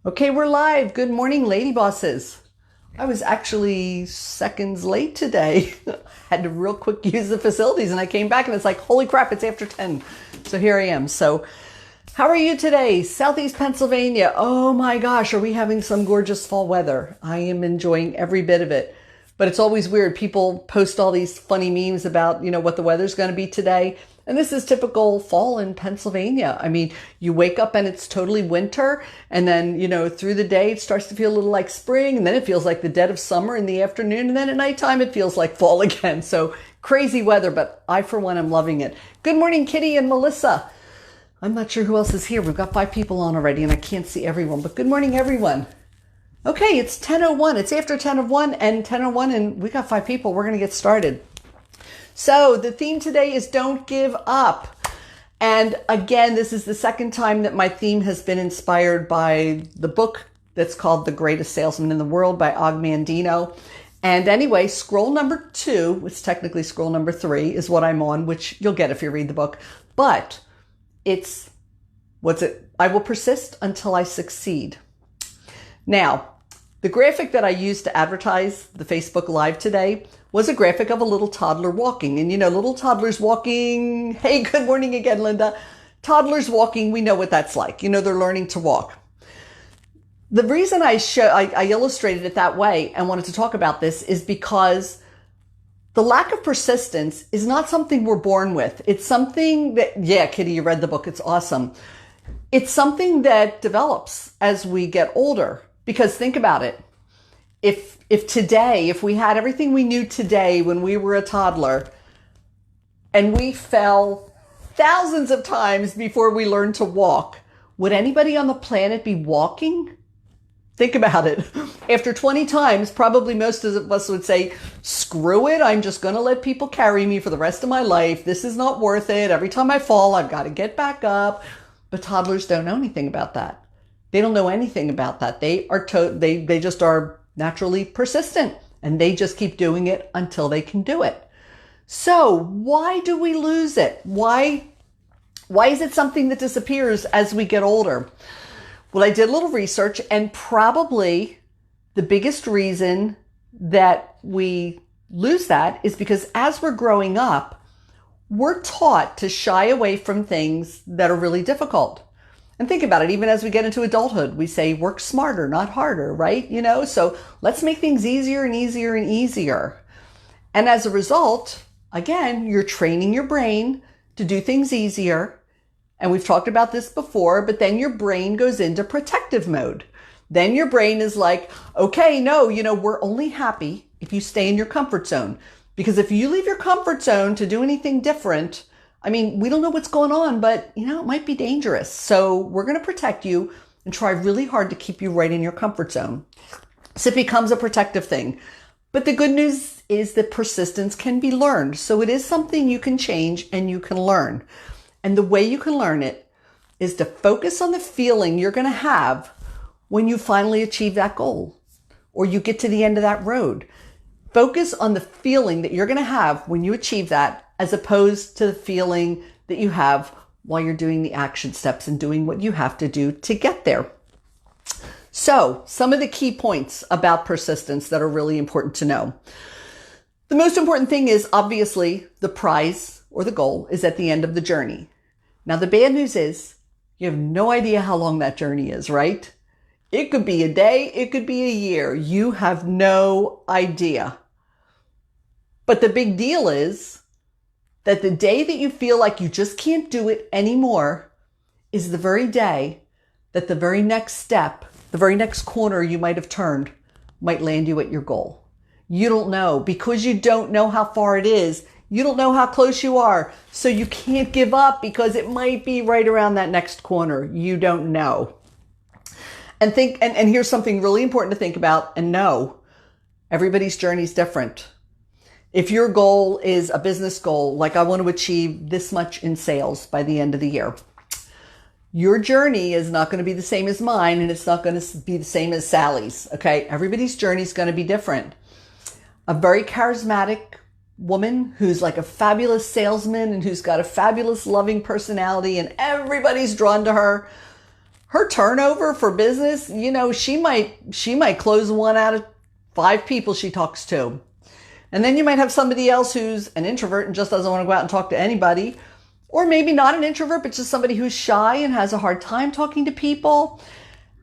Okay, we're live. Good morning, lady bosses. I was actually seconds late today. Had to real quick use the facilities and I came back and it's like, holy crap, it's after 10. So here I am. So how are you today? Southeast Pennsylvania. Oh my gosh, are we having some gorgeous fall weather? I am enjoying every bit of it. But it's always weird. People post all these funny memes about, what the weather's going to be today. And this is typical fall in Pennsylvania. I mean, you wake up and it's totally winter. And then, through the day, it starts to feel a little like spring. And then it feels like the dead of summer in the afternoon. And then at nighttime, it feels like fall again. So crazy weather, but I, for one, am loving it. Good morning, Kitty and Melissa. I'm not sure who else is here. We've got 5 people on already and I can't see everyone, but good morning, everyone. Okay, it's 10:01. It's after 10:01 and 10:01 and we got 5 people. We're going to get started. So the theme today is don't give up. And again, this is the second time that my theme has been inspired by the book that's called The Greatest Salesman in the World by Og Mandino. And anyway, scroll number 2, which technically scroll number 3 is what I'm on, which you'll get if you read the book. But it's, I will persist until I succeed. Now, the graphic that I used to advertise the Facebook Live today was a graphic of a little toddler walking. And little toddlers walking, hey, good morning again, Linda. Toddlers walking, we know what that's like. They're learning to walk. The reason I illustrated it that way and wanted to talk about this is because the lack of persistence is not something we're born with. It's something that, yeah, Kitty, you read the book. It's awesome. It's something that develops as we get older. Because think about it. If we had everything we knew today when we were a toddler and we fell thousands of times before we learned to walk, would anybody on the planet be walking? Think about it. After 20 times, probably most of us would say, screw it. I'm just going to let people carry me for the rest of my life. This is not worth it. Every time I fall, I've got to get back up. But toddlers don't know anything about that. They don't know anything about that. They just are naturally persistent and they just keep doing it until they can do it. So why do we lose it? Why is it something that disappears as we get older? Well, I did a little research and probably the biggest reason that we lose that is because as we're growing up, we're taught to shy away from things that are really difficult. And think about it, even as we get into adulthood, we say work smarter, not harder, right? So let's make things easier and easier and easier. And as a result, again, you're training your brain to do things easier. And we've talked about this before, but then your brain goes into protective mode. Then your brain is like, okay, no, we're only happy if you stay in your comfort zone. Because if you leave your comfort zone to do anything different, we don't know what's going on, but it might be dangerous. So we're going to protect you and try really hard to keep you right in your comfort zone. So it becomes a protective thing. But the good news is that persistence can be learned. So it is something you can change and you can learn. And the way you can learn it is to focus on the feeling you're going to have when you finally achieve that goal or you get to the end of that road. Focus on the feeling that you're going to have when you achieve that, as opposed to the feeling that you have while you're doing the action steps and doing what you have to do to get there. So, some of the key points about persistence that are really important to know. The most important thing is obviously the prize or the goal is at the end of the journey. Now, the bad news is you have no idea how long that journey is, right? It could be a day, it could be a year. You have no idea. But the big deal is that the day that you feel like you just can't do it anymore is the very day that the very next step, the very next corner you might have turned might land you at your goal. You don't know because you don't know how far it is. You don't know how close you are. So you can't give up because it might be right around that next corner. You don't know. And here's something really important to think about and know. Everybody's journey is different. If your goal is a business goal, like I want to achieve this much in sales by the end of the year, your journey is not going to be the same as mine and it's not going to be the same as Sally's. Okay. Everybody's journey is going to be different. A very charismatic woman who's like a fabulous salesman and who's got a fabulous loving personality and everybody's drawn to her. her turnover for business, she might close 1 out of 5 people she talks to. And then you might have somebody else who's an introvert and just doesn't want to go out and talk to anybody. Or maybe not an introvert, but just somebody who's shy and has a hard time talking to people.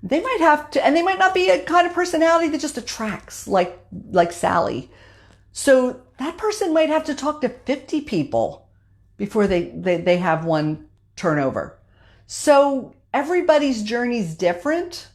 They might have to, and they might not be a kind of personality that just attracts like Sally. So that person might have to talk to 50 people before they have one turnover. So everybody's journey is different.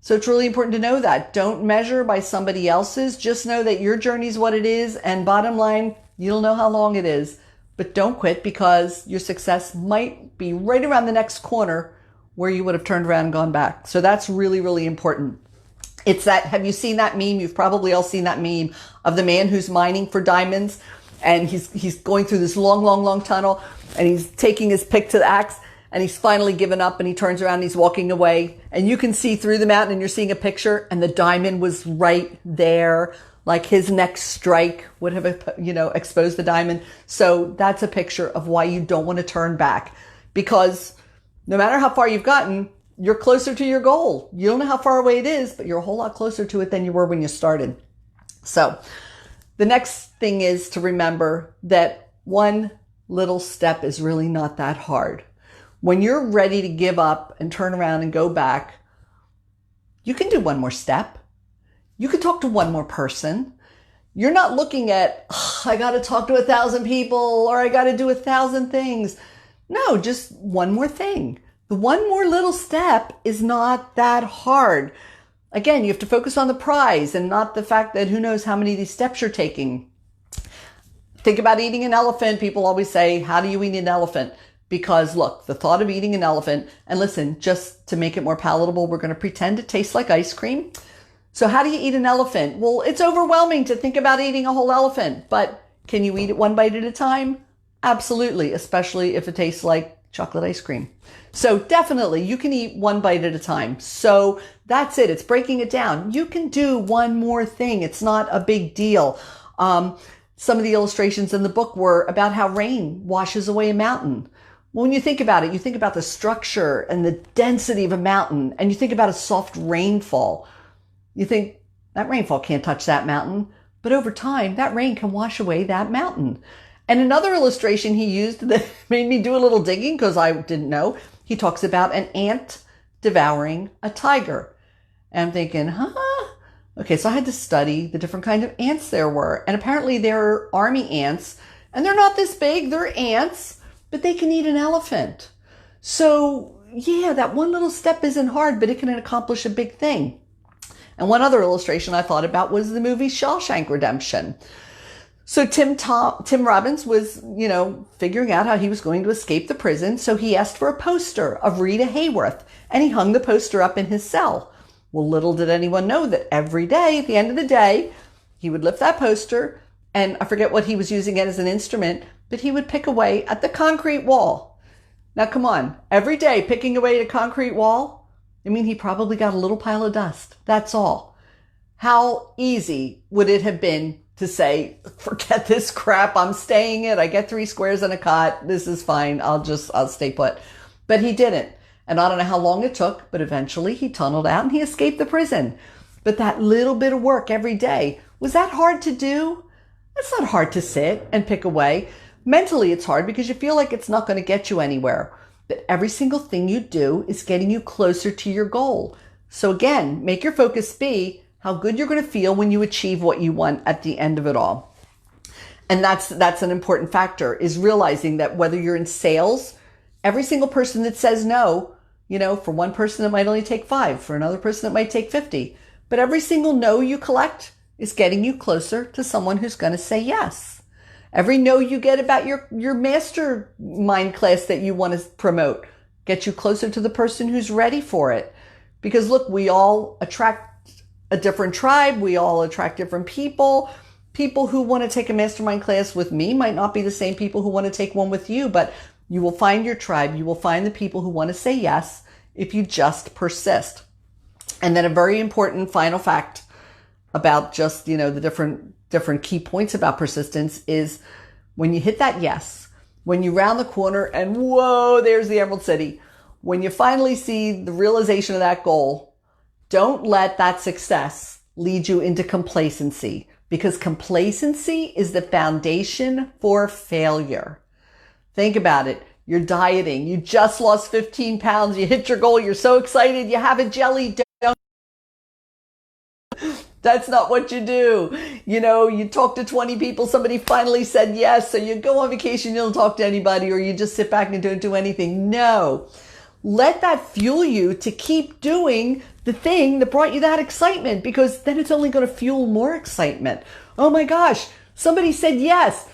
So it's really important to know that. Don't measure by somebody else's. Just know that your journey is what it is. And bottom line, you'll know how long it is. But don't quit, because your success might be right around the next corner where you would have turned around and gone back. So that's really, really important. It's that, have you seen that meme? You've probably all seen that meme of the man who's mining for diamonds, and he's going through this long, long, long tunnel, and he's taking his pick to the axe, and he's finally given up, and he turns around and he's walking away, and you can see through the mountain, and you're seeing a picture, and the diamond was right there. Like his next strike would have, exposed the diamond. So that's a picture of why you don't want to turn back, because no matter how far you've gotten, you're closer to your goal. You don't know how far away it is, but you're a whole lot closer to it than you were when you started. So the next thing is to remember that one little step is really not that hard. When you're ready to give up and turn around and go back, you can do one more step. You could talk to one more person. You're not looking at, I got to talk to 1,000 people, or I got to do 1,000 things. No, just one more thing. The one more little step is not that hard. Again, you have to focus on the prize and not the fact that who knows how many of these steps you're taking. Think about eating an elephant. People always say, how do you eat an elephant? Because look, the thought of eating an elephant, and listen, just to make it more palatable, we're going to pretend it tastes like ice cream. So how do you eat an elephant? Well, it's overwhelming to think about eating a whole elephant, but can you eat it one bite at a time? Absolutely, especially if it tastes like chocolate ice cream. So definitely you can eat one bite at a time. So that's it. It's breaking it down. You can do one more thing. It's not a big deal. Some of the illustrations in the book were about how rain washes away a mountain. Well, when you think about it, you think about the structure and the density of a mountain, and you think about a soft rainfall. You think that rainfall can't touch that mountain, but over time, that rain can wash away that mountain. And another illustration he used that made me do a little digging because I didn't know, he talks about an ant devouring a tiger. And I'm thinking, Okay, so I had to study the different kind of ants there were. And apparently they're army ants, and they're not this big, they're ants, but they can eat an elephant. So yeah, that one little step isn't hard, but it can accomplish a big thing. And one other illustration I thought about was the movie Shawshank Redemption. So Tim Robbins was, figuring out how he was going to escape the prison. So he asked for a poster of Rita Hayworth, and he hung the poster up in his cell. Well, little did anyone know that every day, at the end of the day, he would lift that poster, and I forget what he was using it as an instrument, but he would pick away at the concrete wall. Now, come on, every day picking away at a concrete wall, he probably got a little pile of dust. That's all. How easy would it have been to say, forget this crap, I'm staying it. I get 3 squares and a cot. This is fine. I'll stay put. But he didn't. And I don't know how long it took, but eventually he tunneled out and he escaped the prison. But that little bit of work every day, was that hard to do? It's not hard to sit and pick away. Mentally, it's hard because you feel like it's not going to get you anywhere. But every single thing you do is getting you closer to your goal. So again, make your focus be how good you're going to feel when you achieve what you want at the end of it all. And that's an important factor, is realizing that whether you're in sales, every single person that says no, for one person it might only take 5, for another person it might take 50. But every single no you collect is getting you closer to someone who's going to say yes. Every no you get about your mastermind class that you want to promote gets you closer to the person who's ready for it. Because look, we all attract a different tribe. We all attract different people. People who want to take a mastermind class with me might not be the same people who want to take one with you, but you will find your tribe. You will find the people who want to say yes if you just persist. And then a very important final fact about just, the different key points about persistence is when you hit that yes, when you round the corner and whoa, there's the Emerald City. when you finally see the realization of that goal, don't let that success lead you into complacency, because complacency is the foundation for failure. Think about it. You're dieting. You just lost 15 pounds. You hit your goal. You're so excited. You have a jelly donut. That's not what you do. You talk to 20 people. Somebody finally said yes. So you go on vacation. You don't talk to anybody, or you just sit back and don't do anything. No. Let that fuel you to keep doing the thing that brought you that excitement, because then it's only going to fuel more excitement. Oh my gosh, somebody said yes.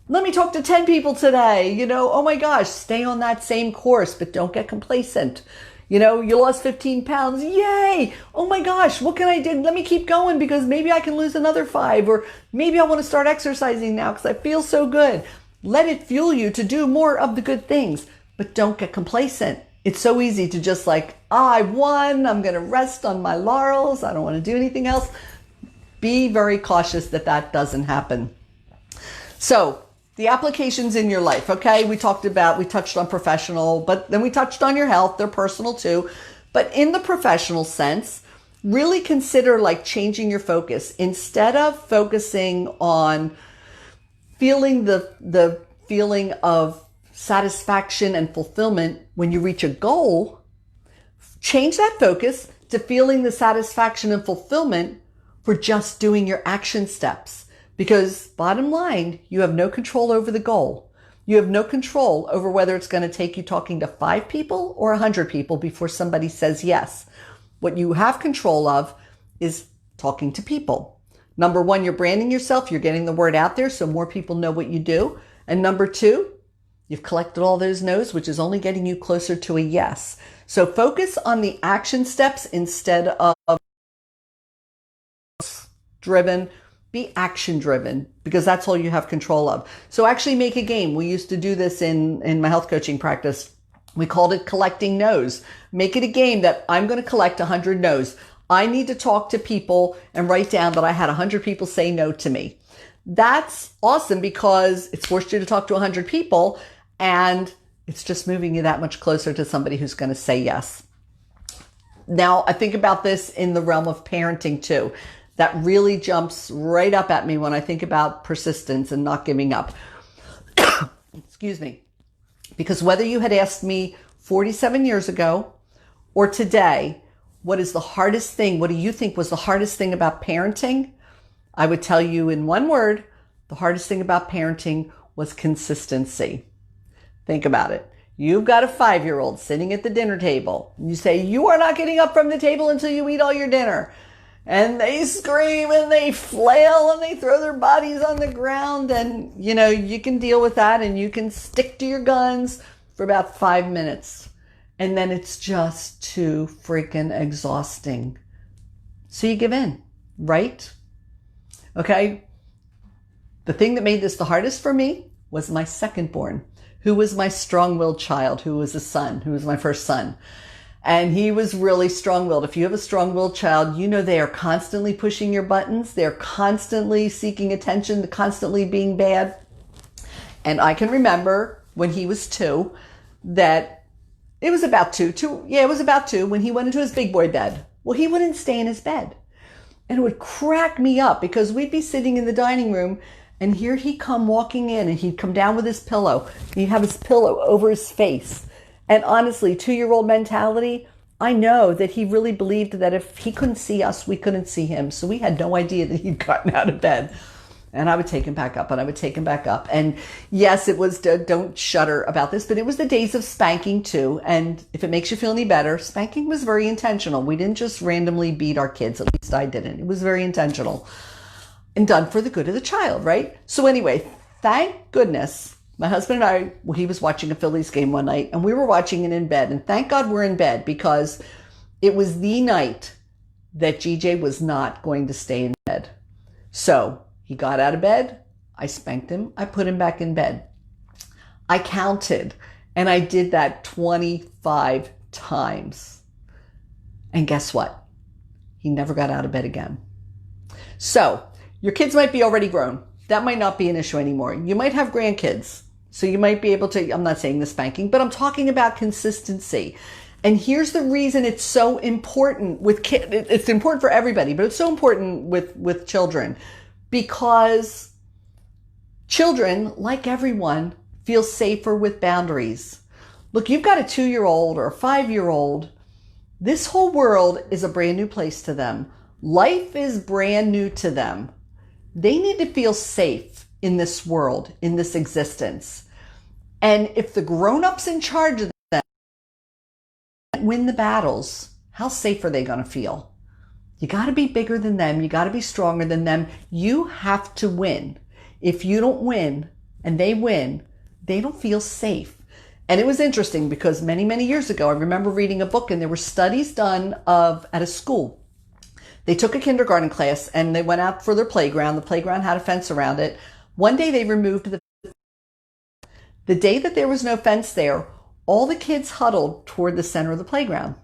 Let me talk to 10 people today. Oh my gosh, stay on that same course, but don't get complacent. You lost 15 pounds. Yay. Oh my gosh, what can I do? Let me keep going, because maybe I can lose another 5, or maybe I want to start exercising now because I feel so good. Let it fuel you to do more of the good things, but don't get complacent. It's so easy to just I won. I'm going to rest on my laurels. I don't want to do anything else. Be very cautious that doesn't happen. So the applications in your life, okay? We touched on professional, but then we touched on your health. They're personal too. But in the professional sense, really consider changing your focus. Instead of focusing on feeling the feeling of satisfaction and fulfillment when you reach a goal, change that focus to feeling the satisfaction and fulfillment for just doing your action steps. Because bottom line, you have no control over the goal. You have no control over whether it's going to take you talking to 5 people or 100 people before somebody says yes. What you have control of is talking to people. Number 1, you're branding yourself. You're getting the word out there so more people know what you do. And number 2, you've collected all those no's, which is only getting you closer to a yes. So focus on the action steps instead of driven. Be action driven, because that's all you have control of. So actually make a game. We used to do this in my health coaching practice. We called it collecting no's. Make it a game that I'm going to collect 100 no's. I need to talk to people and write down that I had 100 people say no to me. That's awesome, because it's forced you to talk to 100 people, and it's just moving you that much closer to somebody who's going to say yes. Now, I think about this in the realm of parenting too. That really jumps right up at me when I think about persistence and not giving up. Excuse me. Because whether you had asked me 47 years ago or today, what is the hardest thing? What do you think was the hardest thing about parenting? I would tell you in one word, the hardest thing about parenting was consistency. Think about it. You've got a 5-year-old sitting at the dinner table. And you say, you are not getting up from the table until you eat all your dinner. And they scream and they flail and they throw their bodies on the ground. And, you can deal with that, and you can stick to your guns for about 5 minutes. And then it's just too freaking exhausting. So you give in, right? Okay. The thing that made this the hardest for me was my second born, who was my strong-willed child, who was a son, who was my first son. And he was really strong-willed. If you have a strong-willed child, they are constantly pushing your buttons. They're constantly seeking attention, constantly being bad. And I can remember when he was 2, that it was about 2. It was about 2 when he went into his big boy bed. Well, he wouldn't stay in his bed. And it would crack me up, because we'd be sitting in the dining room, and here he'd come walking in, and he'd come down with his pillow. He'd have his pillow over his face. And honestly, 2-year-old mentality, I know that he really believed that if he couldn't see us, we couldn't see him. So we had no idea that he'd gotten out of bed. And I would take him back up, and I would take him back up. And yes, it was, don't shudder about this, but it was the days of spanking too. And if it makes you feel any better, spanking was very intentional. We didn't just randomly beat our kids. At least I didn't. It was very intentional and done for the good of the child, right? So anyway, thank goodness. My husband and I, he was watching a Phillies game one night, and we were watching it in bed. And thank God we're in bed, because it was the night that GJ was not going to stay in bed. So he got out of bed. I spanked him. I put him back in bed. I counted, and I did that 25 times. And guess what? He never got out of bed again. So your kids might be already grown. That might not be an issue anymore. You might have grandkids. So you might be able to, I'm not saying the spanking, but I'm talking about consistency. And here's the reason it's so important with kids. It's important for everybody, but it's so important with children, because children, like everyone, feel safer with boundaries. Look, you've got a 2-year-old or a 5-year-old. This whole world is a brand new place to them. Life is brand new to them. They need to feel safe in this world, in this existence. And if the grown-ups in charge of them win the battles, how safe are they going to feel? You got to be bigger than them. You got to be stronger than them. You have to win. If you don't win and they win, they don't feel safe. And it was interesting because many, many years ago, I remember reading a book, and there were studies done at a school. They took a kindergarten class and they went out for their playground. The playground had a fence around it. One day they removed the day that there was no fence there, all the kids huddled toward the center of the playground.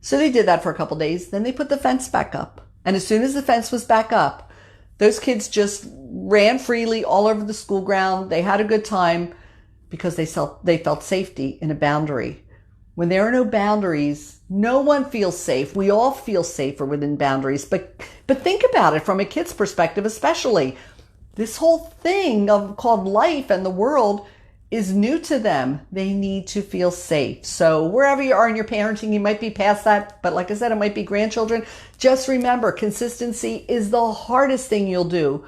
So they did that for a couple days. Then they put the fence back up. And as soon as the fence was back up, those kids just ran freely all over the school ground. They had a good time because they felt safety in a boundary. When there are no boundaries, no one feels safe. We all feel safer within boundaries. But think about it from a kid's perspective, especially. This whole thing called life and the world is new to them. They need to feel safe. So wherever you are in your parenting, you might be past that. But like I said, it might be grandchildren. Just remember, consistency is the hardest thing you'll do,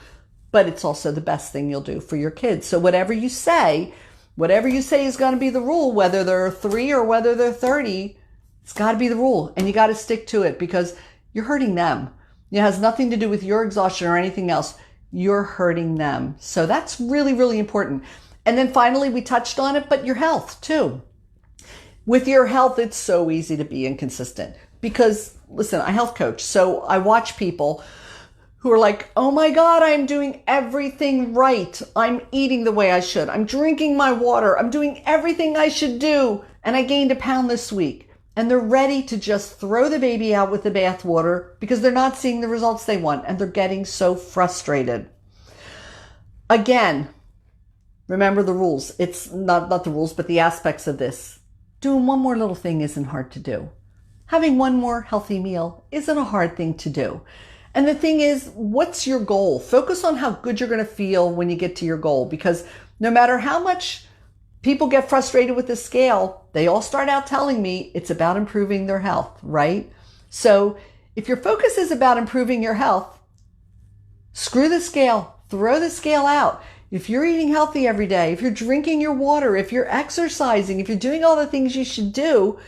but it's also the best thing you'll do for your kids. So whatever you say is going to be the rule, whether they're 3 or whether they're 30, it's got to be the rule. And you got to stick to it because you're hurting them. It has nothing to do with your exhaustion or anything else. You're hurting them. So that's really, really important. And then finally, we touched on it, but your health too. With your health, it's so easy to be inconsistent because, listen, I health coach. So I watch people who are like, oh my God, I'm doing everything right. I'm eating the way I should. I'm drinking my water. I'm doing everything I should do. And I gained a pound this week. And they're ready to just throw the baby out with the bathwater because they're not seeing the results they want. And they're getting so frustrated. Again, remember the rules. It's not the rules, but the aspects of this. Doing one more little thing isn't hard to do. Having one more healthy meal isn't a hard thing to do. And the thing is, what's your goal? Focus on how good you're going to feel when you get to your goal, because no matter how much people get frustrated with the scale, they all start out telling me it's about improving their health, right? So if your focus is about improving your health, screw the scale, throw the scale out. If you're eating healthy every day, if you're drinking your water, if you're exercising, if you're doing all the things you should do,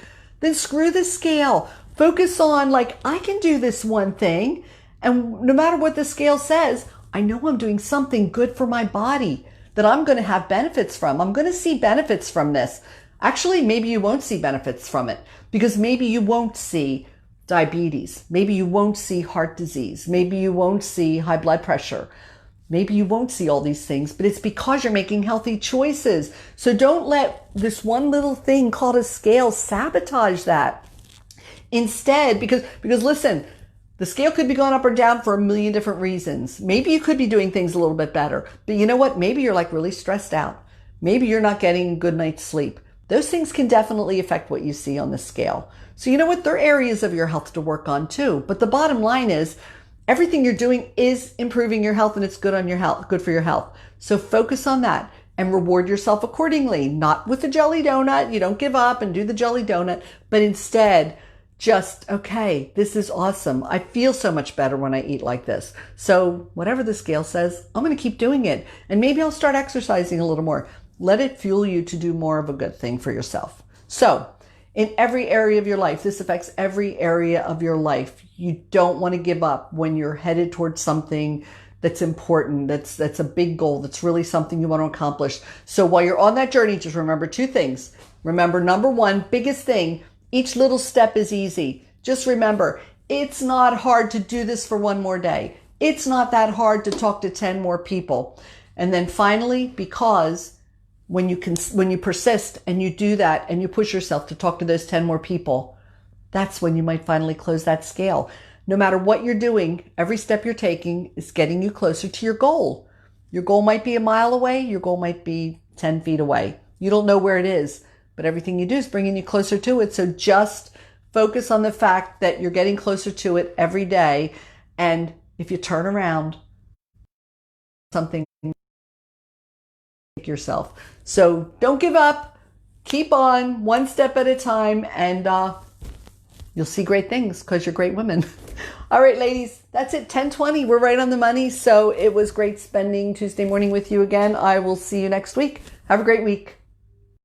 then screw the scale. Focus on I can do this one thing. And no matter what the scale says, I know I'm doing something good for my body that I'm going to have benefits from. I'm going to see benefits from this. Actually, maybe you won't see benefits from it because maybe you won't see diabetes. Maybe you won't see heart disease. Maybe you won't see high blood pressure. Maybe you won't see all these things, but it's because you're making healthy choices. So don't let this one little thing called a scale sabotage that. Instead, because listen, the scale could be going up or down for a million different reasons. Maybe you could be doing things a little bit better, but you know what? Maybe you're really stressed out. Maybe you're not getting a good night's sleep. Those things can definitely affect what you see on the scale. So you know what? There are areas of your health to work on too. But the bottom line is everything you're doing is improving your health and it's good on your health, good for your health. So focus on that and reward yourself accordingly, not with a jelly donut. You don't give up and do the jelly donut, but instead just, okay, this is awesome. I feel so much better when I eat like this. So whatever the scale says, I'm going to keep doing it. And maybe I'll start exercising a little more. Let it fuel you to do more of a good thing for yourself. So in every area of your life, this affects every area of your life. You don't want to give up when you're headed towards something that's important, that's a big goal, that's really something you want to accomplish. So while you're on that journey, just remember 2 things. Remember, number 1, biggest thing, each little step is easy. Just remember, it's not hard to do this for 1 more day. It's not that hard to talk to 10 more people. And then finally, because when you persist and you do that and you push yourself to talk to those 10 more people, that's when you might finally close that scale. No matter what you're doing, every step you're taking is getting you closer to your goal. Your goal might be a mile away. Your goal might be 10 feet away. You don't know where it is, but everything you do is bringing you closer to it. So just focus on the fact that you're getting closer to it every day. And if you turn around, something yourself. So don't give up. Keep on one step at a time, and you'll see great things because you're great women. All right, ladies, that's it. 10:20. We're right on the money. So it was great spending Tuesday morning with you again. I will see you next week. Have a great week.